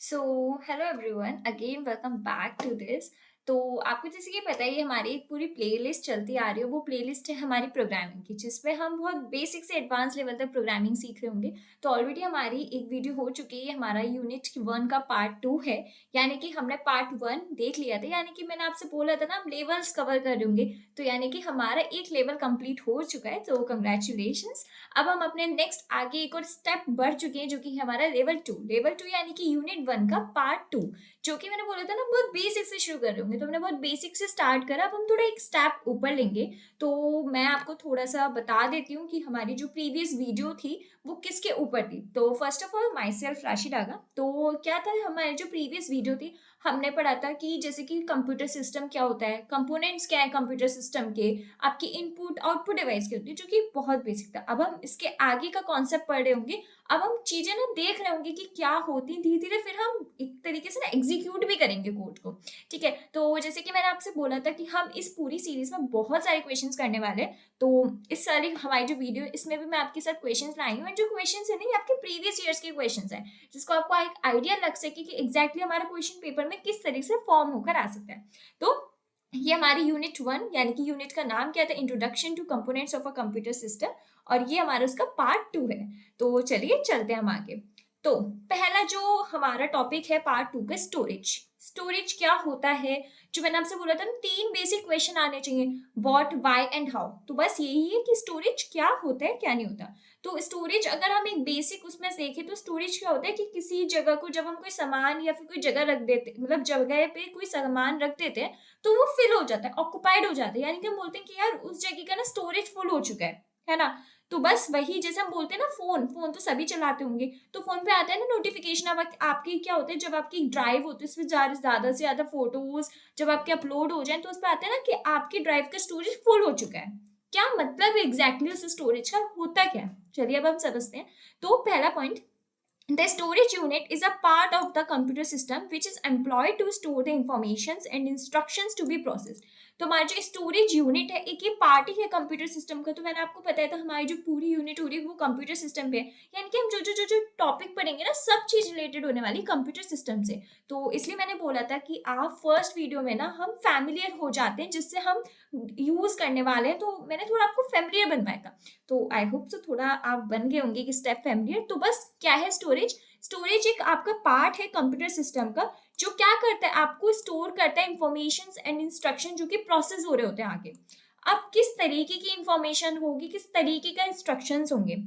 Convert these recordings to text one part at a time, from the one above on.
So hello everyone again welcome back to this. तो आपको जैसे कि पता ही है हमारी एक पूरी प्लेलिस्ट चलती आ रही है। वो प्लेलिस्ट है हमारी प्रोग्रामिंग की, जिसपे हम बहुत बेसिक से एडवांस लेवल तक प्रोग्रामिंग सीख रहे होंगे। तो ऑलरेडी हमारी एक वीडियो हो चुकी है, हमारा यूनिट 1 का पार्ट 2 है। यानी कि हमने पार्ट 1 देख लिया था, यानी कि मैंने आपसे बोला था ना हम लेवल्स कवर कर रहे होंगे। तो यानी कि हमारा एक लेवल कंप्लीट हो चुका है, तो कंग्रेचुलेशन। अब हम अपने नेक्स्ट आगे एक और स्टेप बढ़ चुके हैं, जो कि हमारा लेवल टू यानी कि यूनिट 1 का पार्ट 2। जो कि मैंने बोला था ना बहुत बेसिक से शुरू कर रहे होंगे, तो हमने बहुत बेसिक से स्टार्ट करा। अब हम थोड़ा एक स्टेप ऊपर लेंगे। तो मैं आपको थोड़ा सा बता देती हूँ कि हमारी जो प्रीवियस वीडियो थी वो किसके ऊपर थी। तो first of all my self राशि डागा। तो क्या था, हमारी जो प्रीवियस वीडियो थी हमने पढ़ा था कि जैसे कि कंप्यूटर सिस्टम क्या होता है, कंपोनेंट्स क्या है कंप्यूटर सिस्टम के, आपकी इनपुट आउटपुट डिवाइस की होती है, जो कि बहुत बेसिक था। अब हम इसके आगे का कॉन्सेप्ट पढ़ रहे होंगे। अब हम चीजें ना देख रहे होंगे कि क्या होती, धीरे धीरे फिर हम एक तरीके से ना एग्जीक्यूट भी करेंगे कोड को। ठीक है, तो जैसे कि मैंने आपसे बोला था कि हम इस पूरी सीरीज में बहुत सारे क्वेश्चंस करने वाले हैं। तो इस सारी हमारी जो वीडियो इसमें भी मैं आपके साथ क्वेश्चंस लाई हूँ, जो क्वेश्चंस है नहीं आपके प्रीवियस ईयर्स के क्वेश्चंस हैं, जिसको आपको एक आइडिया लग सके कि एग्जैक्टली हमारा क्वेश्चन पेपर में किस तरीके से फॉर्म होकर आ सकता है। तो ये हमारी यूनिट 1 यानी कि यूनिट का नाम क्या था, introduction two components of a computer system. और ये हमारा उसका पार्ट 2 है। तो चलिए चलते हैं हम आगे। तो पहला जो हमारा टॉपिक है पार्ट 2 का, स्टोरेज। स्टोरेज क्या होता है, जो मैंने आपसे बोला था ना 3 बेसिक क्वेश्चन आने चाहिए, व्हाट व्हाई एंड हाउ। तो बस यही है कि स्टोरेज क्या होता है क्या नहीं होता। तो स्टोरेज अगर हम एक बेसिक उसमें देखें तो स्टोरेज क्या होता है कि किसी जगह को जब हम कोई सामान या फिर कोई जगह रख देते, मतलब जगह पे कोई सामान रख देते हैं, तो वो फिल हो जाता है, ऑक्युपाइड हो जाता है। यानी कि हम बोलते हैं कि यार उस जगह का ना स्टोरेज फुल हो चुका है ना। तो बस वही जैसे हम बोलते हैं ना, फोन फोन तो सभी चलाते होंगे, तो फोन पे आता है ना नोटिफिकेशन। अब आपकी क्या होता है, जब आपकी ड्राइव होती है उसमें ज्यादा से ज्यादा फोटोज जब आपके अपलोड हो जाए, तो उस पर आता है ना कि आपकी ड्राइव का स्टोरेज फुल हो चुका है। क्या मतलब एग्जैक्टली उस स्टोरेज का होता क्या है, चलिए अब हम समझते हैं। तो पहला point, the storage unit is a part of the computer system which is employed to store the informations and instructions to be processed. तो हमारा जो स्टोरेज यूनिट है एक ये पार्ट ही है कंप्यूटर सिस्टम का। तो मैंने आपको बताया था हमारी जो पूरी यूनिट हो रही है वो कंप्यूटर सिस्टम पे है। यानी कि हम जो टॉपिक पढ़ेंगे ना सब चीज रिलेटेड होने वाली कंप्यूटर सिस्टम से। तो इसलिए मैंने बोला था कि आप फर्स्ट वीडियो में ना हम फैमिलियर हो जाते हैं, जिससे हम यूज करने वाले हैं। तो मैंने थोड़ा आपको फैमिलियर बनवाया था। तो आई होप सो थोड़ा आप बन गए होंगे कि स्टेप फैमिलियर। तो बस क्या है स्टोरेज, स्टोरेज एक आपका पार्ट है कंप्यूटर सिस्टम का, जो क्या करता है आपको स्टोर करता है इंफॉर्मेशन एंड इंस्ट्रक्शन जो कि प्रोसेस हो रहे होते हैं आगे। अब किस तरीके की इंफॉर्मेशन होगी, किस तरीके का इंस्ट्रक्शंस होंगे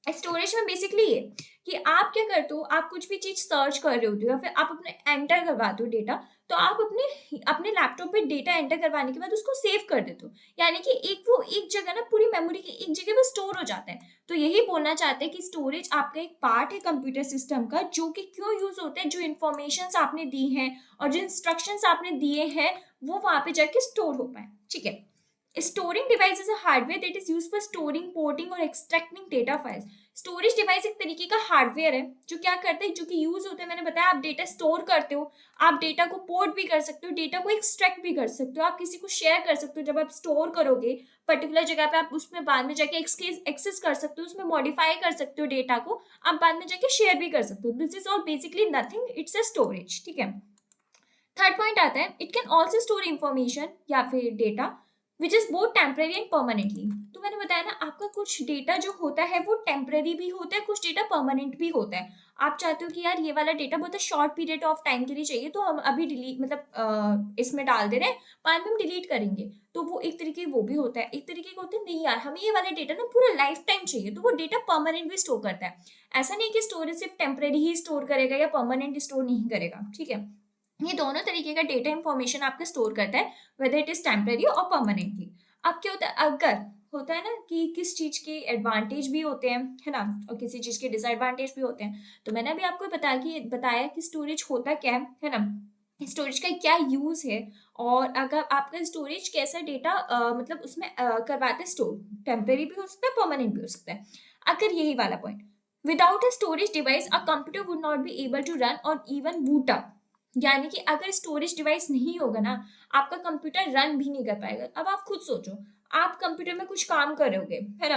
स्टोरेज में, बेसिकली ये कि आप क्या करते हो, आप कुछ भी चीज सर्च कर रहे होते हो या फिर आप अपने एंटर करवाते हो डेटा। तो आप अपने अपने लैपटॉप पे डेटा एंटर करवाने के बाद उसको सेव कर देते हो। यानी कि एक वो एक जगह ना पूरी मेमोरी की एक जगह वो स्टोर हो जाता है। तो यही बोलना चाहते हैं कि स्टोरेज आपका एक पार्ट है कंप्यूटर सिस्टम का, जो कि क्यों यूज होता है, जो इन्फॉर्मेशन आपने दी है और जो इंस्ट्रक्शंस आपने दिए हैं वो वहां पे जाके स्टोर हो पाए। ठीक है, storing device is a hardware that is used for storing, porting और extracting data files. Storage device एक तरीके का हार्डवेयर है जो क्या करता है, जो कि यूज होता है, मैंने बताया आप डेटा स्टोर करते हो, आप डेटा को पोर्ट भी कर सकते हो, डेटा को एक्सट्रैक्ट भी कर सकते हो, आप किसी को शेयर कर सकते हो। जब आप स्टोर करोगे पर्टिकुलर जगह पे, आप उसमें बाद में जाके एक्सेस कर सकते हो, उसमें मॉडिफाई कर सकते हो डेटा को, आप बाद में जाके शेयर भी कर सकते हो। This is all basically nothing, it's a storage. ठीक है, थर्ड पॉइंट आता है, it can also store information या फिर data which is both temporary and permanently. तो मैंने बताया ना आपका कुछ डेटा जो होता है वो टेम्परेरी भी होता है, कुछ डेटा परमानेंट भी होता है। आप चाहते हो कि यार ये वाला डेटा बहुत शॉर्ट पीरियड ऑफ टाइम के लिए चाहिए, तो हम अभी डिलीट मतलब इसमें डाल दे रहे हैं, बाद में हम डिलीट करेंगे। तो वो एक तरीके वो भी होता है। एक तरीके का होता है नहीं यार हमें ये वाला डेटा ना पूरा लाइफ टाइम चाहिए, तो वो डेटा परमानेंट भी स्टोर करता है। ऐसा नहीं कि स्टोरेज सिर्फ टेम्परेरी ही स्टोर करेगा या परमानेंट स्टोर नहीं करेगा। ठीक है, ये दोनों तरीके का डेटा इंफॉर्मेशन आपका स्टोर करता है, वेदर इट इज टेम्परेरी और परमानेंटली। अब क्या होता है, अगर होता है ना कि किस चीज के एडवांटेज भी होते हैं, है ना, और किसी चीज के डिसएडवांटेज भी होते हैं। तो मैंने अभी आपको बताया कि स्टोरेज होता क्या है ना, स्टोरेज का क्या यूज है, और अगर आपका स्टोरेज कैसा डेटा मतलब उसमें करवाते स्टोर, टेम्परेरी भी हो सकता है परमानेंट भी हो सकता है। अगर यही वाला point, without a storage device a computer would not be able to run or even boot up. यानी कि अगर स्टोरेज डिवाइस नहीं होगा ना, आपका कंप्यूटर रन भी नहीं कर पाएगा। अब आप खुद सोचो, आप कंप्यूटर में कुछ काम कर रहे होगे, है ना।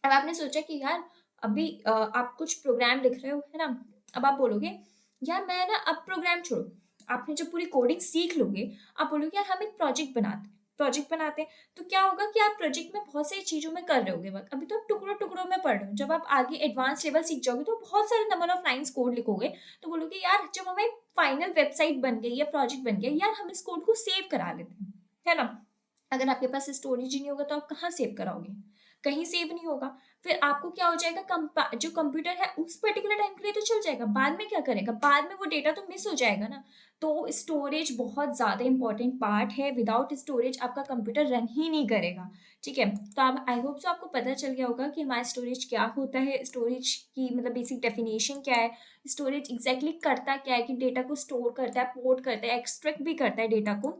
अब आपने सोचा कि यार अभी आप कुछ प्रोग्राम लिख रहे हो, है ना। अब आप बोलोगे यार मैं ना अब प्रोग्राम छोड़ो, आपने जब पूरी कोडिंग सीख लोगे, आप बोलोगे यार हम एक प्रोजेक्ट बनाते हैं। तो क्या होगा कि आप प्रोजेक्ट में बहुत सारी चीज़ों में कर रहे होगे वर्क, अभी तो आप टुकड़ों-टुकड़ों में पढ़ रहे हो। जब आप आगे एडवांस लेवल सीख जाओगे तो बहुत सारे नंबर ऑफ लाइन्स कोड लिखोगे, तो बोलोगे यार जब हमें फाइनल वेबसाइट बन गई या प्रोजेक्ट बन गया, यार हम इस कोड को सेव करा लेते हैं, है ना? अगर आपके पास स्टोरेज ही नहीं होगा तो आप कहाँ सेव कराओगे? कहीं सेव नहीं होगा। फिर आपको क्या हो जाएगा, जो कंप्यूटर है उस पर्टिकुलर टाइम के लिए तो चल जाएगा, बाद में क्या करेगा? बाद में वो डेटा तो मिस हो जाएगा ना। तो स्टोरेज बहुत ज़्यादा इंपॉर्टेंट पार्ट है, विदाउट स्टोरेज आपका कंप्यूटर रन ही नहीं करेगा। ठीक है, तो आप आई होप सो आपको पता चल गया होगा कि हमारा स्टोरेज क्या होता है, स्टोरेज की मतलब बेसिक डेफिनेशन क्या है, स्टोरेज एग्जैक्टली करता क्या है, कि डेटा को स्टोर करता है, पोर्ट करता है, एक्सट्रैक्ट भी करता है डेटा को।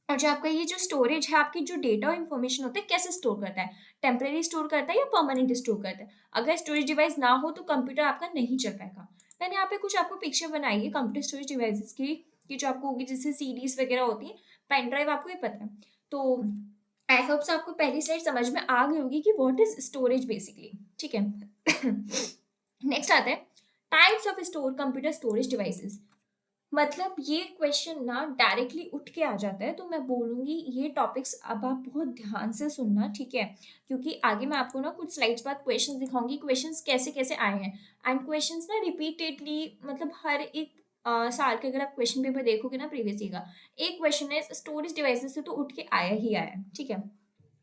और जो आपका ये जो स्टोरेज है, आपकी जो डेटा और इन्फॉर्मेशन होता है कैसे स्टोर करता है, टेम्परेरी स्टोर करता है या परमानेंट स्टोर करता है। अगर स्टोरेज डिवाइस ना हो तो कंप्यूटर आपका नहीं चल पाएगा। मैंने यहाँ पे कुछ आपको पिक्चर बनाई है कंप्यूटर स्टोरेज डिवाइसेस की, कि जो आपको होगी जैसे सीडीज वगैरह होती है, पेन ड्राइव, आपको ये पता है। तो आई होप से आपको पहली स्लाइड समझ में आ गई होगी कि व्हाट इज स्टोरेज बेसिकली। ठीक है। नेक्स्ट आता है types of store computer storage devices. मतलब ये क्वेश्चन ना डायरेक्टली उठ के आ जाता है, तो मैं बोलूँगी ये टॉपिक्स अब आप बहुत ध्यान से सुनना, ठीक है? क्योंकि आगे मैं आपको ना कुछ स्लाइड्स बाद क्वेश्चंस दिखाऊंगी, क्वेश्चंस कैसे कैसे आए हैं। एंड क्वेश्चंस ना रिपीटेडली, मतलब हर एक साल के अगर आप क्वेश्चन पेपर देखोगे ना प्रीवियस ईयर का, एक क्वेश्चन है स्टोरेज डिवाइसेस से तो उठ के आया ही आया है। ठीक है,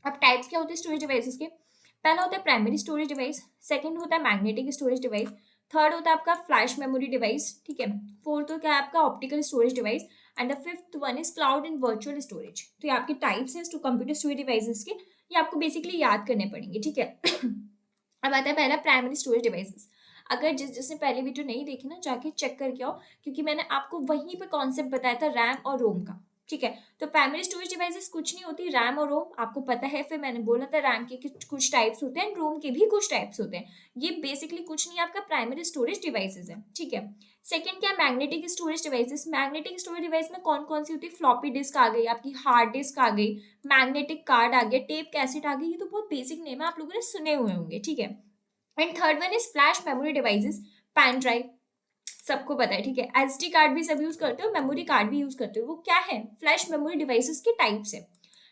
अब टाइप्स क्या होते हैं स्टोरेज डिवाइसेस के? पहला होता है प्राइमरी स्टोरेज डिवाइस, सेकंड होता है मैग्नेटिक स्टोरेज डिवाइस, थर्ड होता है आपका फ्लैश मेमोरी डिवाइस, ठीक है, फोर्थ होता है आपका optical storage device, and the fifth one is cloud and virtual storage. तो ये आपके टाइप्स हैं टू कंप्यूटर स्टोरेज डिवाइसेस के, ये आपको बेसिकली याद करने पड़ेंगे। ठीक है। अब आता है पहला प्राइमरी स्टोरेज डिवाइसेस। अगर जिसने पहले वीडियो नहीं देखी ना, जाके चेक करके आओ, क्योंकि मैंने आपको वहीं पे कॉन्सेप्ट बताया था रैम और रोम का। ठीक है, तो प्राइमरी स्टोरेज डिवाइसेस कुछ नहीं होती, रैम और रोम आपको पता है। फिर मैंने बोला था रैम के कुछ टाइप्स होते हैं, रोम के भी कुछ टाइप्स होते हैं। ये बेसिकली कुछ नहीं, आपका प्राइमरी स्टोरेज डिवाइसेस है। ठीक है, सेकंड क्या, magnetic storage devices. Magnetic storage device में कौन कौन सी होती है? फ्लॉपी डिस्क आ गई, आपकी हार्ड डिस्क आ गई, मैग्नेटिक कार्ड आ गया, टेप कैसेट आ गई। ये तो बहुत बेसिक नेम है, आप लोगों ने सुने हुए होंगे। ठीक है, and third one is flash memory devices, pen drive, सबको पता है। ठीक है, एसडी कार्ड भी सब यूज करते हो, मेमोरी कार्ड भी यूज करते हो। वो क्या है? फ्लैश मेमोरी डिवाइसेस के टाइप्स है।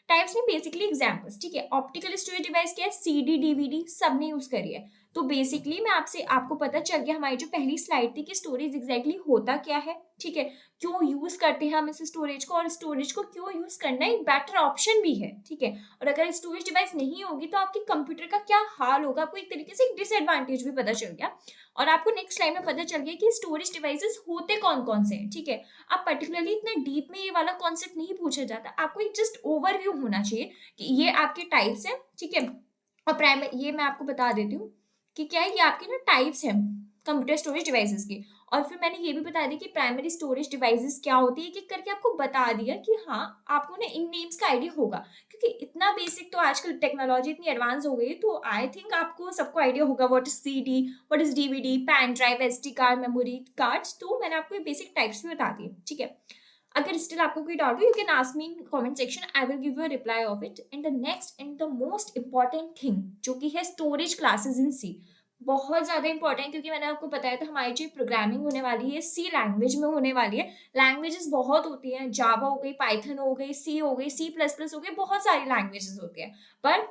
टाइप्स में बेसिकली एग्जांपल्स। ठीक है, ऑप्टिकल स्टोरेज डिवाइस क्या है? सीडी, डीवीडी सबने यूज करी है। तो बेसिकली मैं आपको पता चल गया हमारी जो पहली स्लाइड थी कि स्टोरेज एग्जैक्टली होता क्या है। ठीक है, क्यों यूज करते हैं हम इस स्टोरेज को, और स्टोरेज को क्यों यूज करना एक बेटर ऑप्शन भी है। ठीक है, और अगर स्टोरेज डिवाइस नहीं होगी तो आपके कंप्यूटर का क्या हाल होगा, आपको एक तरीके से एक डिसएडवांटेज भी पता चल गया। और आपको नेक्स्ट लाइन में पता चल गया कि स्टोरेज डिवाइसेस होते कौन कौन से हैं। ठीक है, अब पर्टिकुलरली इतना डीप में ये वाला कॉन्सेप्ट नहीं पूछा जाता, आपको एक जस्ट ओवरव्यू होना चाहिए कि ये आपके टाइप्स हैं। ठीक है, और प्राइमरी ये मैं आपको बता देती हूँ कि क्या है, ये आपके ना टाइप्स हैं कंप्यूटर स्टोरेज डिवाइसेस के। और फिर मैंने ये भी बता दिया कि प्राइमरी स्टोरेज डिवाइसेस क्या होती है, एक एक करके आपको बता दिया कि हाँ आपको ना इन नेम्स का आइडिया होगा, क्योंकि इतना बेसिक तो आजकल टेक्नोलॉजी इतनी एडवांस हो गई है, तो आई थिंक आपको सबको आइडिया होगा what is CD, what is DVD, pen drive, SD card, memory cards. तो मैंने आपको ये बेसिक टाइप्स भी बता दिए। ठीक है, अगर स्टिल आपको कोई डाउट हो, you can ask me in comment section, I will give you a reply off it. And the next and the most important thing जो कि है स्टोरेज क्लासेस इन सी, बहुत ज्यादा इंपॉर्टेंट है, क्योंकि मैंने आपको बताया था हमारी जो प्रोग्रामिंग होने वाली है सी लैंग्वेज में होने वाली है। लैंग्वेजेस बहुत होती हैं, जावा हो गई, पाइथन हो गई, सी हो गई, सी प्लस प्लस हो गई, बहुत सारी लैंग्वेजेस होती है। पर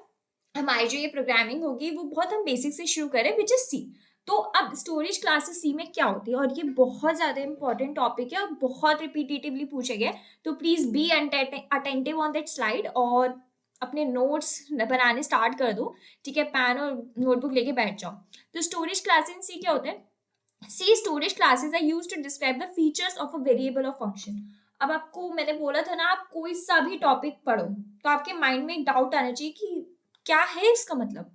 हमारी जो ये प्रोग्रामिंग होगी वो बहुत हम बेसिक से शुरू करें, विच इज सी। तो अब स्टोरेज क्लासेस सी में क्या होती है, और ये बहुत ज्यादा इंपॉर्टेंट टॉपिक है और बहुत रिपीटेटिवली पूछा गया है, तो please be attentive on that slide और अपने नोट्स बनाने स्टार्ट कर दो। ठीक है, पेन और नोटबुक लेके बैठ जाओ। तो स्टोरेज क्लासेस इन सी क्या होते हैं? C storage classes are used to describe the features of a variable और फंक्शन। अब आपको मैंने बोला था ना, आप कोई सा भी टॉपिक पढ़ो तो आपके माइंड में एक डाउट आना चाहिए कि क्या है इसका मतलब।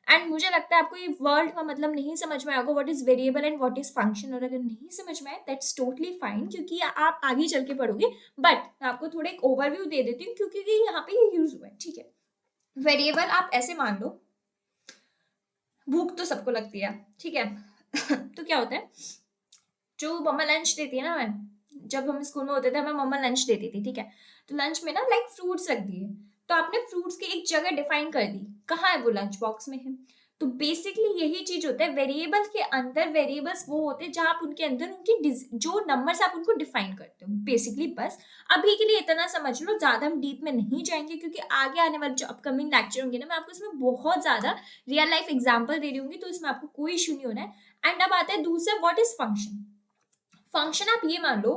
एंड मुझे लगता है आपको ये वर्ड का मतलब नहीं समझ में आएगा, what is variable and what is function. और अगर नहीं समझ में आए दैट्स टोटली फाइन, क्योंकि आप आगे चल के पढ़ोगे। बट मैं आपको थोड़ा एक ओवरव्यू दे देती हूँ, क्योंकि यहाँ पे ये यूज हुआ है। ठीक है, वेरिएबल आप ऐसे मान लो, भूख तो सबको लगती है। ठीक है, तो क्या होता है, जो मम्मा लंच देती है ना, मैं जब हम स्कूल में होते थे हमें मम्मा लंच देती थी। ठीक है, तो लंच में ना फ्रूट्स रख दिए, तो आपने फ्रूट्स की एक जगह डिफाइन कर दी, कहाँ है वो? लंच बॉक्स में है। तो बेसिकली यही चीज होता है, वेरिएबल के अंदर वेरिएबल्स वो होते हैं जहां आप उनके अंदर उनकी जो नंबर्स आप उनको डिफाइन करते हो बेसिकली। बस अभी के लिए इतना समझ लो, ज्यादा हम डीप में नहीं जाएंगे क्योंकि आगे आने वाले जो अपकमिंग लेक्चर होंगे ना, मैं आपको इसमें बहुत ज्यादा रियल लाइफ एग्जाम्पल दे रही होंगी, तो इसमें आपको कोई इशू नहीं होना है। एंड अब आता है दूसरा, व्हाट इज फंक्शन। फंक्शन आप ये मान लो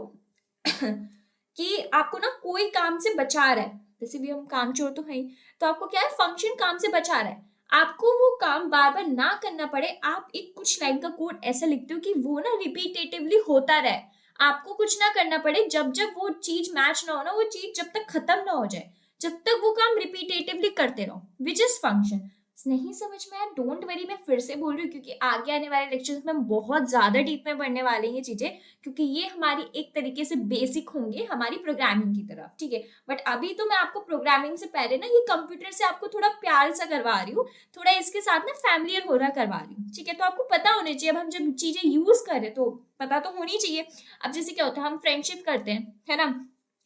कि आपको ना कोई काम से बचा रहा है, वैसे भी हम काम चोर तो है ही, तो आपको क्या है, फंक्शन काम से बचा रहा है, आपको वो काम बार बार ना करना पड़े। आप एक कुछ लाइन का कोड ऐसा लिखते हो कि वो ना रिपीटेटिवली होता रहे, आपको कुछ ना करना पड़े, जब जब वो चीज मैच ना हो ना, वो चीज जब तक खत्म ना हो जाए, जब तक वो काम रिपीटेटिवली करते रहो, विच इज फंक्शन। नहीं समझ में आया, डोंट वरी, मैं फिर से बोल रही हूँ क्योंकि आगे आने वाले लेक्चर्स में हम बहुत ज्यादा डीप में पढ़ने वाले हैं ये चीजें, क्योंकि ये हमारी एक तरीके से बेसिक होंगे हमारी प्रोग्रामिंग की तरफ, ठीक है। बट अभी तो मैं आपको प्रोग्रामिंग से पहले ना ये कंप्यूटर से आपको थोड़ा प्यार सा करवा रही हूँ, थोड़ा इसके साथ ना फैमिलियर होना करवा रही हूँ, ठीक है। तो आपको पता होना चाहिए, अब हम जब चीजें यूज कर रहे तो पता तो होनी चाहिए। अब जैसे क्या होता है, हम फ्रेंडशिप करते हैं, है ना,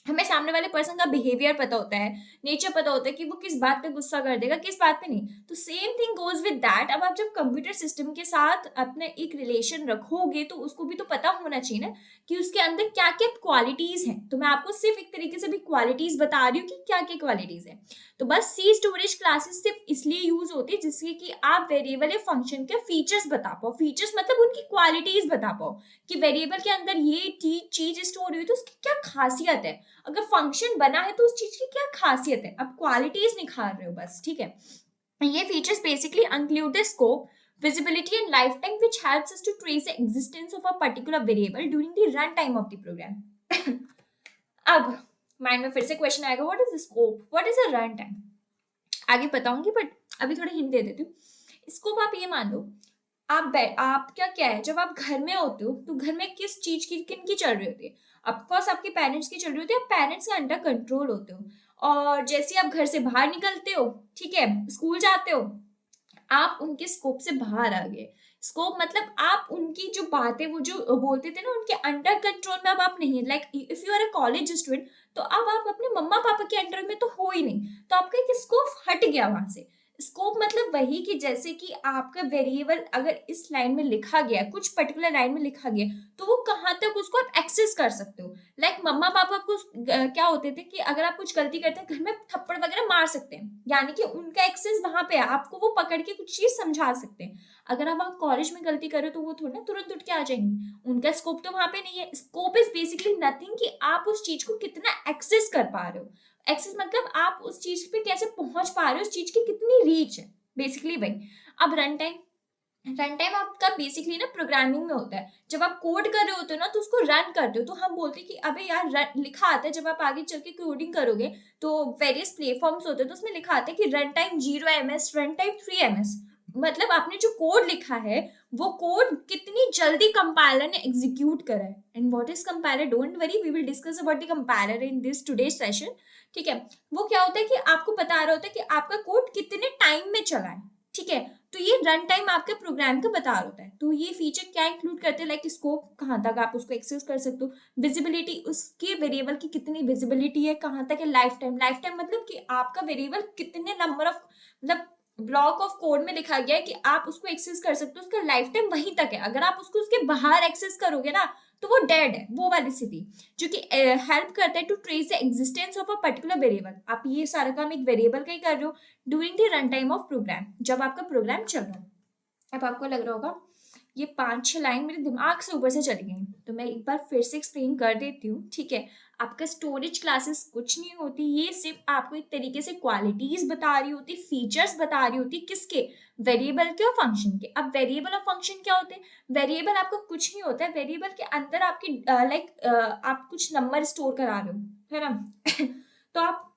हमें सामने वाले पर्सन का बिहेवियर पता होता है, नेचर पता होता है कि वो किस बात पे गुस्सा कर देगा, किस बात पे नहीं। तो same thing goes with that. अब आप जब कंप्यूटर सिस्टम के साथ अपने एक रिलेशन रखोगे तो उसको भी तो पता होना चाहिए ना कि उसके अंदर क्या क्या क्वालिटीज हैं। तो मैं आपको सिर्फ एक तरीके से भी क्वालिटीज बता रही हूँ कि क्या क्या क्वालिटीज है। तो बस सी स्टोरेज क्लासेस सिर्फ इसलिए यूज होती है जिससे कि आप वेरिएबल या फंक्शन के फीचर्स बता पाओ। फीचर्स मतलब उनकी क्वालिटीज बता पाओ कि वेरिएबल के अंदर ये चीज स्टोर हुई तो उसकी क्या खासियत है, अगर फंक्शन बना है तो उस चीज की क्या खासियत है, अब क्वालिटीज निखार रहे हो बस, ठीक है। ये features basically include the scope, visibility and lifetime, which helps us to trace the existence of a particular variable during the run time of the program. अब माइंड में फिर से क्वेश्चन आएगा, what is scope, what is a run time, आगे बताऊंगी but अभी थोड़ा hint दे देती हूँ। स्कोप आप ये मान लो, आप क्या है, जब आप घर में होते हो तो घर में किस चीज की किन की चल रही होती है, ऑफकोर्स आपके पेरेंट्स की चल रही होती है, आप पेरेंट्स के अंडर कंट्रोल होते हो। और जैसे आप घर से बाहर निकलते हो, ठीक है, स्कूल जाते हो, आप उनके स्कोप से बाहर आ गए। स्कोप मतलब आप उनकी जो बातें, वो जो बोलते थे ना, उनके अंडर कंट्रोल में अब आप नहीं है। Like if you are a college student तो अब आप अपने मम्मा पापा के अंडर में तो हो ही नहीं, तो आपका एक स्कोप हट गया वहां से। स्कोप मतलब वही कि जैसे कि आपका वेरिएबल अगर इस लाइन में लिखा गया, कुछ पर्टिकुलर लाइन में लिखा गया, तो वो कहाँ तक उसको आप एक्सेस कर सकते हो। लाइक मम्मा पापा को क्या होते थे कि अगर आप कुछ गलती करते हैं घर में थप्पड़ वगैरह मार सकते हैं, यानी कि उनका एक्सेस वहां पे है, आपको वो पकड़ के कुछ चीज समझा सकते हैं। अगर आप वहां कॉलेज में गलती करो तो वो थोड़ा ना तुरंत उठ के आ जाएंगे, उनका स्कोप तो वहां पे नहीं है। स्कोप इज बेसिकली नथिंग कि आप उस चीज को कितना एक्सेस कर पा रहे हो। एक्सेस मतलब आप उस चीज पे कैसे पहुंच पा रहे हो, उस चीज की कितनी रीच है, बेसिकली वही। अब रन टाइम, रन टाइम आपका बेसिकली ना प्रोग्रामिंग में होता है, जब आप कोड कर रहे होते हो ना तो उसको रन करते हो, तो हम बोलते हैं कि अबे यार लिखा आता है, जब आप आगे चल के कोडिंग करोगे तो वेरियस प्लेटफॉर्म्स होते हैं तो उसमें लिखा आता है कि run time 0 ms, run time 3 ms। मतलब आपने जो कोड लिखा है वो कोड कितनी जल्दी कंपाइलर ने एग्जीक्यूट करा है। And what is compiler, don't worry, we will discuss about the compiler in this today session, ठीक है। वो क्या होता है कि आपको बता रहा होता है कि आपका कोड कितने टाइम में चला है, ठीक है। तो ये रन टाइम आपके प्रोग्राम का बता रहा होता है। तो ये फीचर क्या इंक्लूड करते हैं, लाइक स्कोप, कहाँ तक आप उसको एक्सेस कर सकते हो, विजिबिलिटी, उसके वेरिएबल की कितनी विजिबिलिटी है, कहाँ तक है, लाइफ टाइम, लाइफ टाइम मतलब कि आपका वेरिएबल कितने नंबर ऑफ, मतलब ब्लॉक ऑफ कोड में लिखा गया है कि आप उसको एक्सेस कर सकते हो, उसका लाइफ टाइम वहीं तक है। अगर आप उसको उसके बाहर एक्सेस करोगे ना तो वो डेड है, वो वाली स्थिति, जो कि हेल्प करता है to trace the existence of a particular variable. आप ये सारा काम एक वेरिएबल का ही कर रहे हो during the run time of program, जब आपका प्रोग्राम चल रहा है। अब आपको लग रहा होगा ये 5-6 लाइन मेरे दिमाग से ऊपर से चली गई, तो मैं एक बार फिर से एक्सप्लेन कर देती हूँ, ठीक है। आपका स्टोरेज क्लासेस कुछ नहीं होती, ये सिर्फ आपको एक तरीके से क्वालिटीज बता रही होती, फीचर्स बता रही होती, किसके, वेरिएबल के और फंक्शन के। अब वेरिएबल और फंक्शन क्या होते हैं, वेरिएबल आपका कुछ नहीं होता है, वेरिएबल के अंदर आपकी आप कुछ नंबर स्टोर करा रहे हो, है ना। तो आप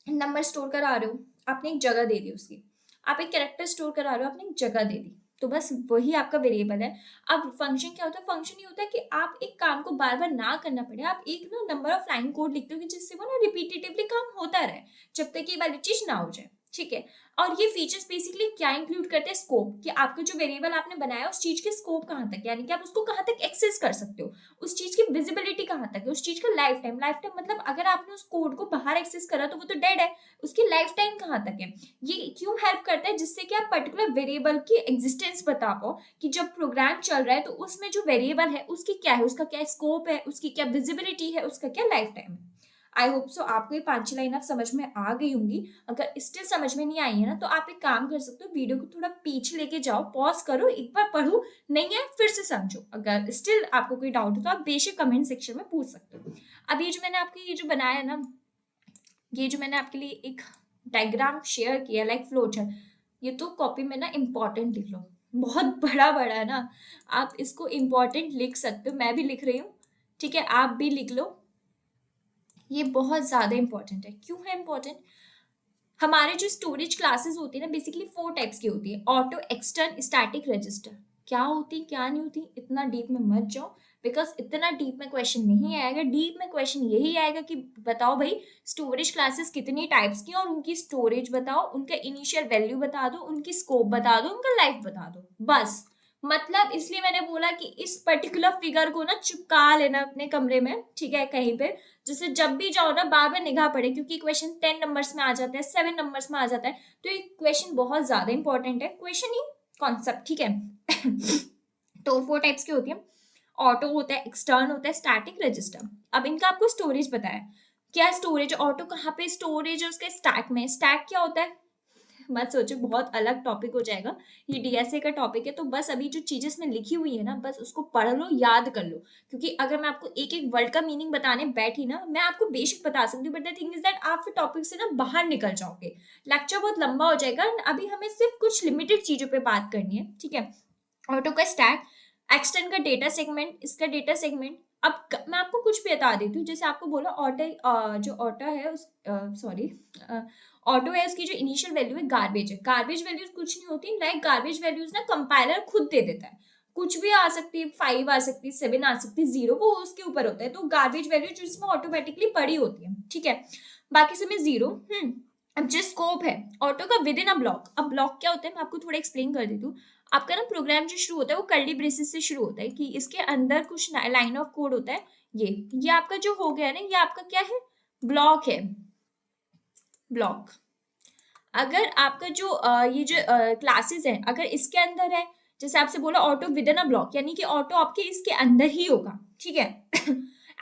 नंबर स्टोर करा रहे हो, आपने एक जगह दे दी उसकी, आप एक कैरेक्टर स्टोर करा रहे हो, आपने एक जगह दे दी, तो बस वही आपका वेरिएबल है। अब फंक्शन क्या होता है, फंक्शन ये होता है कि आप एक काम को बार बार ना करना पड़े, आप एक ना नंबर ऑफ लाइन कोड लिखते हो कि जिससे वो ना रिपीटेटिवली काम होता रहे जब तक ये वाली चीज ना हो जाए, ठीक है। और ये फीचर्स बेसिकली क्या इंक्लूड करते हैं, स्कोप, कि आपका जो वेरिएबल आपने बनाया उस चीज के स्कोप कहाँ तक, यानी कि आप उसको कहाँ तक एक्सेस कर सकते हो, उस चीज की विजिबिलिटी कहाँ तक है, उस चीज का लाइफ टाइम, मतलब अगर आपने उस कोड को बाहर एक्सेस करा तो वो तो डेड है, उसकी लाइफ टाइम कहाँ तक है। ये क्यों हेल्प करता है, जिससे कि आप पर्टिकुलर वेरिएबल की एग्जिस्टेंस बता पाओ कि जब प्रोग्राम चल रहा है तो उसमें जो वेरिएबल है उसकी क्या है, उसका क्या स्कोप है, उसकी क्या विजिबिलिटी है, उसका क्या लाइफ टाइम है। आई होप सो आपको ये 5 लाइन आप समझ में आ गई होंगी। अगर स्टिल समझ में नहीं आई है ना, तो आप एक काम कर सकते हो, वीडियो को थोड़ा पीछे लेके जाओ, पॉज करो, एक बार पढ़ो, नहीं है फिर से समझो। अगर स्टिल आपको कोई डाउट हो तो आप बेशक कमेंट सेक्शन में पूछ सकते हो। अब ये जो मैंने आपके ये जो बनाया है ना, ये जो मैंने आपके लिए एक डायग्राम शेयर किया लाइक फ्लो चार्ट, ये तो कॉपी में ना इम्पोर्टेंट लिख लो, बहुत बड़ा बड़ा है ना, आप इसको इम्पोर्टेंट लिख सकते हो, मैं भी लिख रही हूँ, ठीक है, आप भी लिख लो। ये बहुत ज्यादा इंपॉर्टेंट है। क्यों है इंपॉर्टेंट, हमारे जो स्टोरेज क्लासेस होती है ना, बेसिकली 4 टाइप्स की होती है, ऑटो, एक्सटर्न, स्टैटिक, रजिस्टर। क्या होती क्या नहीं होती इतना डीप में मत जाओ, बिकॉज इतना डीप में क्वेश्चन नहीं आएगा। डीप में क्वेश्चन यही आएगा कि बताओ भाई स्टोरेज क्लासेस कितनी टाइप्स की और उनकी स्टोरेज बताओ, उनका इनिशियल वैल्यू बता दो, उनकी स्कोप बता दो, उनका लाइफ बता दो, बस। मतलब इसलिए मैंने बोला कि इस पर्टिकुलर फिगर को ना चिपका लेना अपने कमरे में, ठीक है, कहीं पे, जिससे जब भी जाओ ना बार बार निगाह पड़े, क्योंकि क्वेश्चन 10 नंबर्स में आ जाता है, 7 नंबर्स में आ जाता है, तो ये क्वेश्चन बहुत ज्यादा इंपॉर्टेंट है, क्वेश्चन ही कॉन्सेप्ट, ठीक है। तो 4 टाइप्स की होती है, ऑटो होता है, एक्सटर्न होता है, स्टैटिक, रजिस्टर। अब इनका आपको स्टोरेज बताया, क्या स्टोरेज, ऑटो कहाँ पे स्टोरेज है, उसके स्टैक में। स्टैक क्या होता है, मत सोचो बहुत अलग टॉपिक हो जाएगा, ये डीएसए का टॉपिक है, तो बस अभी जो चीजें इसमें लिखी हुई है ना, बस उसको पढ़ लो, याद कर लो, क्योंकि अगर मैं आपको एक एक वर्ड का मीनिंग बताने बैठी ना, मैं आपको बेशक बता सकती हूँ, but the thing is that आप फिर टॉपिक से ना बाहर निकल जाओगे, लेक्चर बहुत लंबा हो जाएगा। अभी हमें सिर्फ कुछ लिमिटेड चीजों पे बात करनी है, ठीक है। ऑटो का स्टैक, एक्सटर्न का डेटा सेगमेंट, इसका डेटा सेगमेंट। अब मैं आपको कुछ भी बता देती हूँ, जैसे आपको बोला ऑटो, जो ऑटो है उस, सॉरी, ऑटो है, उसकी जो इनिशियल वैल्यू है गार्बेज है। गार्बेज वैल्यूज कुछ नहीं होती, लाइक गार्बेज वैल्यूज ना कंपाइलर खुद दे देता है, कुछ भी आ सकती है, 5 आ सकती है, 7 आ सकती है, 0, वो उसके ऊपर होता है, तो गार्बेज वैल्यू जो इसमें ऑटोमेटिकली पड़ी होती है, ठीक है, बाकी समय 0। अब जो स्कोप है ऑटो का विद इन अ ब्लॉक, अब ब्लॉक क्या होता है मैं आपको थोड़ा एक्सप्लेन कर देती हूँ। आपका ना प्रोग्राम जो शुरू होता है वो कर्ली ब्रेसेस से शुरू होता है, कि इसके अंदर कुछ लाइन ऑफ कोड होता है, ये आपका जो हो गया ना, ये आपका क्या है, ब्लॉक है, ब्लॉक। अगर आपका जो ये जो क्लासेस है अगर इसके अंदर है, जैसे आपसे बोला auto with in a block, यानी कि ऑटो आपके इसके अंदर ही होगा, ठीक है।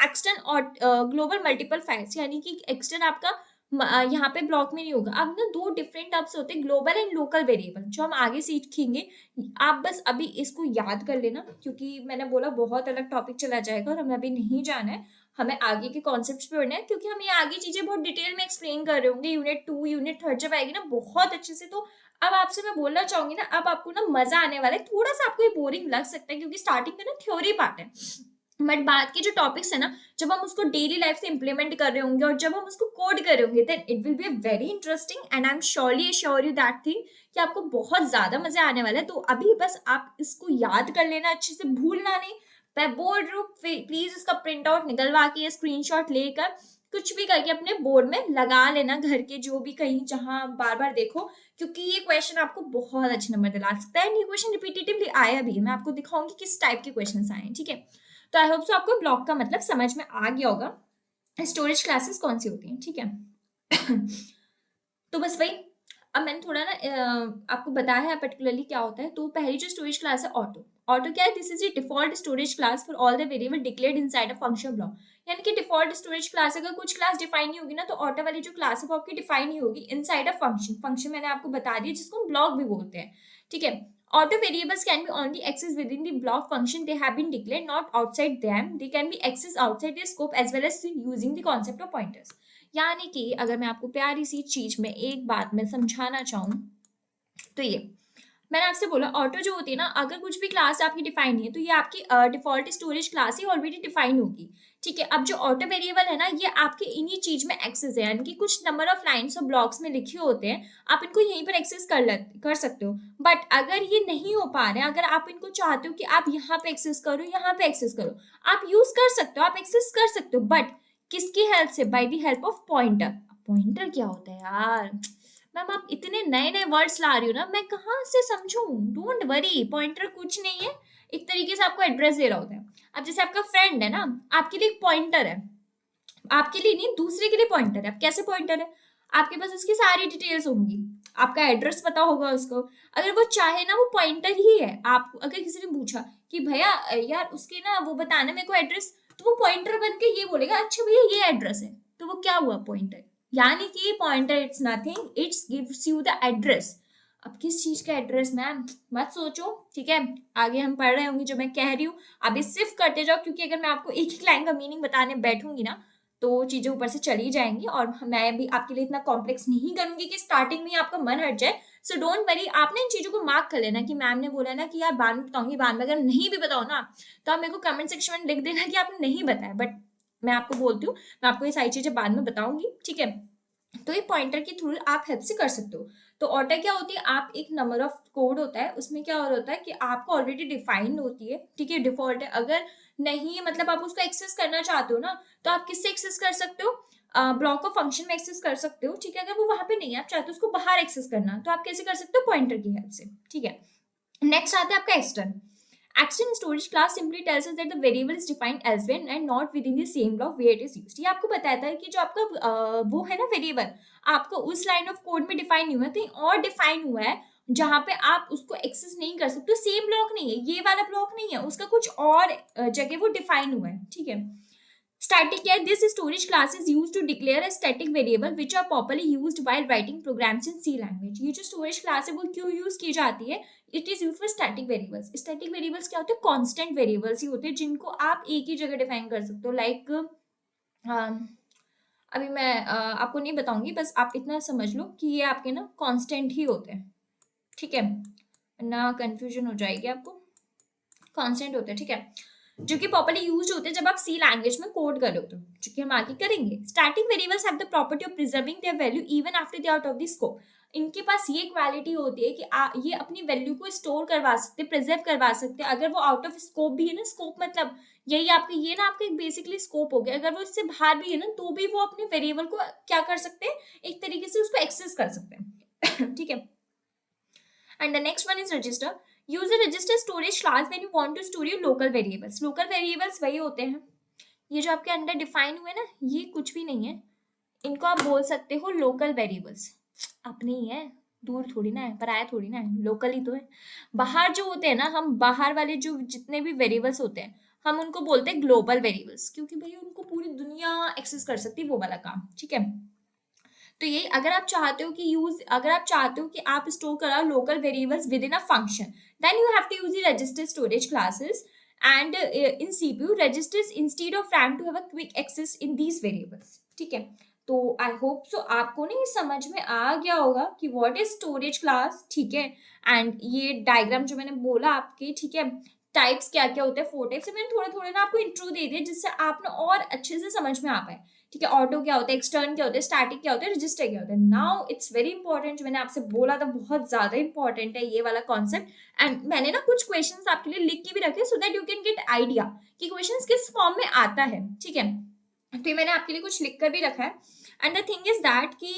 एक्सटर्न और ग्लोबल मल्टीपल फाइल्स, यानी कि एक्सटर्न आपका यहाँ पे ब्लॉक में नहीं होगा। अब ना 2 डिफरेंट टर्म्स होते हैं, ग्लोबल एंड लोकल वेरिएबल, जो हम आगे सीखेंगे। आप बस अभी इसको याद कर लेना, क्योंकि मैंने बोला बहुत अलग टॉपिक चला जाएगा और हमें अभी नहीं जाना है, हमें आगे के कॉन्सेप्ट्स पे पढ़ना है, क्योंकि हम ये आगे चीजें बहुत डिटेल में एक्सप्लेन कर रहे होंगे, यूनिट 2 यूनिट 3 जब आएगी ना बहुत अच्छे से। तो अब आपसे मैं बोलना चाहूंगी ना, अब आपको ना मजा आने वाला है, थोड़ा सा आपको ये बोरिंग लग सकता है क्योंकि स्टार्टिंग में ना थ्योरी पार्ट है, बट बाद के जो टॉपिक्स है ना, जब हम उसको डेली लाइफ से इंप्लीमेंट कर रहे होंगे और जब हम उसको कोड कर रहे होंगे, then it will be very interesting and I am surely assure you that thing कि आपको बहुत ज्यादा मजा आने वाला है। तो अभी बस आप इसको याद कर लेना, अच्छे से भूलना नहीं। मैं बोल रही हूँ प्लीज इसका प्रिंट आउट निकलवा के या स्क्रीनशॉट लेकर कुछ भी करके अपने बोर्ड में लगा लेना, घर के जो भी कहीं जहां बार बार देखो, क्योंकि ये क्वेश्चन आपको बहुत अच्छे नंबर दिला सकता है। ये क्वेश्चन रिपीटेटिवली आया भी है, मैं आपको दिखाऊंगी किस टाइप के क्वेश्चन आए हैं, ठीक है। तो आई होप सो आपको ब्लॉक का मतलब समझ में आ गया होगा, स्टोरेज क्लासेस कौन सी होती हैं, ठीक है। तो बस वही, अब मैंने थोड़ा ना आपको बताया है पर्टिकुलरली क्या होता है। तो पहली जो स्टोरेज क्लास है ऑटो, ऑटो क्या है, this is a default storage class for all the variable declared inside a function block. यानी कि डिफॉल्ट स्टोरेज क्लास, अगर कुछ क्लास डिफाइन नहीं होगी ना, तो ऑटो वाली जो क्लास है वो आपकी डिफाइन नहीं होगी इनसाइड अ फंक्शन। फंक्शन मैंने आपको बता दिया जिसको हम ब्लॉक भी बोलते हैं, ठीक है। Auto variables can be only accessed within the block function they have been declared, not outside them. They can be accessed outside their scope as well as using the concept of pointers. यानी कि अगर मैं आपको प्यारी सी चीज में एक बात में समझाना चाहूँ, तो ये मैंने आपसे बोला ऑटो जो होती है ना, अगर कुछ भी क्लास आपकी डिफाइन नहीं है तो ये आपकी डिफॉल्ट स्टोरेज क्लास ही ऑलरेडी डिफाइन होगी, ठीक है। अब जो ऑटो वेरिएबल है ना, ये आपके इन्हीं चीज में एक्सेस है, यानी कि कुछ नंबर ऑफ लाइन्स और ब्लॉक्स में लिखे होते हैं, आप इनको यहीं पर एक्सेस कर सकते हो। बट अगर ये नहीं हो पा रहे हैं, अगर आप इनको चाहते हो कि आप यहाँ पे एक्सेस करो, यहाँ पे एक्सेस करो, आप यूज कर सकते हो, आप एक्सेस कर सकते हो, बट किसकी हेल्प से, bye the help of pointer. Pointer क्या होता है यार, मैम आप इतने नए नए वर्ड्स ला रही हो ना, मैं कहाँ से समझूं? डोंट वरी, पॉइंटर कुछ नहीं है, एक तरीके से आपको एड्रेस दे रहा होता है। अब जैसे आपका फ्रेंड है ना, आपके लिए एक पॉइंटर है, आपके लिए नहीं दूसरे के लिए पॉइंटर है। अब कैसे पॉइंटर है? आपके पास उसकी सारी डिटेल्स होंगी, आपका एड्रेस पता होगा उसको, अगर वो चाहे ना वो पॉइंटर ही है। आप अगर किसी ने पूछा कि भैया यार उसके ना वो बताना मेरे को एड्रेस, तो वो पॉइंटर बन के ये बोलेगा अच्छा भैया ये एड्रेस है, तो वो क्या हुआ? पॉइंटर। यानी कि pointer it's nothing, it's gives you the address. अब किस चीज का एड्रेस मैम? मत सोचो, ठीक है, आगे हम पढ़ रहे होंगे जो मैं कह रही हूँ, अभी सिर्फ करते जाओ, क्योंकि अगर मैं आपको एक एक लाइन का मीनिंग बताने बैठूंगी ना तो चीजें ऊपर से चली जाएंगी, और मैं भी आपके लिए इतना कॉम्प्लेक्स नहीं करूंगी कि स्टार्टिंग में ही आपका मन हट जाए। सो डोंट वरी, आपने इन चीजों को मार्क कर लेना कि मैम ने बोला ना कि यार बाद में बताऊंगी, बाद में अगर नहीं भी बताओ ना तो आप मेरे को कमेंट सेक्शन में लिख देना कि आपने नहीं बताया, बट मैं आपको बोलती हूँ मैं आपको ये सारी चीजें बाद में बताऊंगी, ठीक है। तो ये पॉइंटर के थ्रू आप हेल्प से कर सकते हो। तो ऑर्डर क्या होती है, आप एक नंबर ऑफ कोड होता है, उसमें क्या और होता है कि आपको ऑलरेडी डिफाइंड होती है, ठीक है, डिफॉल्ट है। अगर नहीं मतलब आप उसको एक्सेस करना चाहते हो ना, तो आप किससे एक्सेस कर सकते हो? ब्लॉक ऑफ फंक्शन में एक्सेस कर सकते हो, ठीक है। अगर वो वहां पे नहीं है, आप चाहते हो उसको बाहर एक्सेस करना, तो आप कैसे कर सकते हो? पॉइंटर की हेल्प से, ठीक है। नेक्स्ट आता है आपका extern. External storage class simply tells us that the variable is defined elsewhere and not within the same block where it is used. ये आपको बताता है कि जो आपका वो है ना वेरिएबल, आपको उस लाइन ऑफ कोड में डिफाइन नहीं हुआ, कहीं और डिफाइन हुआ है जहां पे आप उसको एक्सेस नहीं कर सकते। सेम ब्लॉक नहीं है, ये वाला ब्लॉक नहीं है, उसका कुछ और जगह वो डिफाइन हुआ है, ठीक है। Static क्या है? This storage class is used to declare a static variable which are popularly used while writing programs in C language. ये जो storage class है वो क्यों यूज की जाती है? It is used for static variables. Static variables क्या होते हैं? Constant variables ही होते हैं जिनको आप एक ही जगह डिफाइन कर सकते हो। लाइक अभी मैं आपको नहीं बताऊंगी, बस आप इतना समझ लो कि ये आपके ना कांस्टेंट ही होते हैं, ठीक है, ना कंफ्यूजन हो जाएगी आपको। कांस्टेंट होते हैं, ठीक है, जो कि प्रॉपर्ली यूज होते हैं जब आप सी लैंग्वेज में कोड कर रहे हो, तो जो कि हम आगे करेंगे। Static variables have the property of preserving their value even after they out of the scope. इनके पास ये क्वालिटी होती है कि ये अपनी वैल्यू को स्टोर करवा सकते, प्रिजर्व करवा सकते हैं, अगर वो आउट ऑफ स्कोप भी है ना। स्कोप मतलब यही आपका ये ना आपका बेसिकली स्कोप हो गया, अगर वो इससे बाहर भी है ना तो भी वो अपने वेरिएबल को क्या कर सकते हैं, एक तरीके से उसको एक्सेस कर सकते हैं ठीक है। And the next one is register. Use a register storage class when you want to store your local variables. Local variables वही होते हैं, ये जो आपके अंदर डिफाइन हुए ना, ये कुछ भी नहीं है, इनको आप बोल सकते हो लोकल वेरिएबल्स। अपने ही है, दूर थोड़ी ना है, पराया थोड़ी ना है, लोकल ही तो है। बाहर जो होते हैं ना, हम बाहर वाले जो जितने भी वेरिएबल्स होते हैं हम उनको बोलते हैं ग्लोबल वेरिएबल्स, क्योंकि भाई उनको पूरी दुनिया एक्सेस कर सकती है, वो वाला काम, ठीक है। तो ये अगर आप चाहते हो कि अगर आप चाहते हो कि आप स्टोर कराओ local variables within a function, then you have to use the register storage classes and in CPU registers instead of RAM to have a quick access in these variables, ठीक है। तो I hope so आपको ना ये समझ में आ गया होगा कि व्हाट इज स्टोरेज क्लास, ठीक है। एंड ये डायग्राम जो मैंने बोला आपके, ठीक है, टाइप्स क्या क्या होते हैं, 4 टाइप्स से मैंने थोड़े थोड़े ना आपको इंट्रो दे दिया जिससे आप ना और अच्छे से समझ में आ पाए, ठीक है। ऑटो क्या होता है, एक्सटर्न क्या होता है, स्टैटिक क्या होता है, रजिस्टर क्या होता है। नाउ इट्स वेरी इंपॉर्टेंट, जो मैंने आपसे बोला था बहुत ज्यादा इंपॉर्टेंट है ये वाला कॉन्सेप्ट। एंड मैंने ना कुछ क्वेश्चंस आपके लिए लिख के भी रखे so that you can get idea कि क्वेश्चंस किस फॉर्म में आता है, ठीक है। तो ये मैंने आपके लिए कुछ लिख कर भी रखा है। And the thing is that कि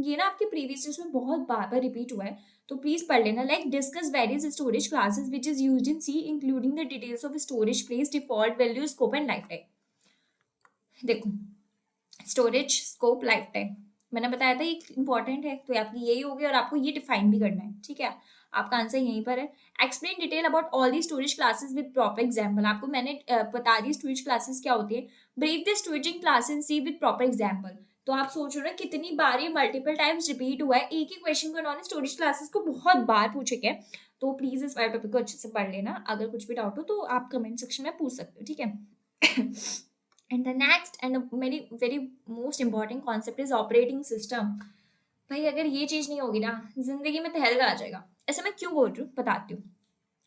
ये ना आपके प्रीवियस में बहुत बार बार रिपीट हुआ है, तो प्लीज पढ़ लेना। Like discuss various storage classes which is used in C including the details of storage place, default value, scope and life time. देखो स्टोरेज, स्कोप, लाइफ टाइम मैंने बताया था ये इंपॉर्टेंट है, तो आपकी यही होगी और आपको ये डिफाइन भी करना है, ठीक है। आपका आंसर यहीं पर है। Explain detail about all the storage classes with proper example. आपको मैंने बता दी स्टोरेज क्लासेस क्या होती है। Brief the storaging class in C with proper example. तो आप सोच रहे हो ना कितनी बार ये मल्टीपल टाइम्स रिपीट हुआ है, एक ही क्वेश्चन को इन्होंने स्टोरेज क्लासेस को बहुत बार पूछे गए। तो प्लीज इस वाले टॉपिक को अच्छे से पढ़ लेना, अगर कुछ भी डाउट हो तो आप कमेंट सेक्शन में पूछ सकते हो, ठीक है। And the next and a very most important concept is operating system. भाई अगर ये चीज नहीं होगी ना, जिंदगी में तहलका आ जाएगा। ऐसा मैं क्यों बोल रही हूँ बताती हूँ।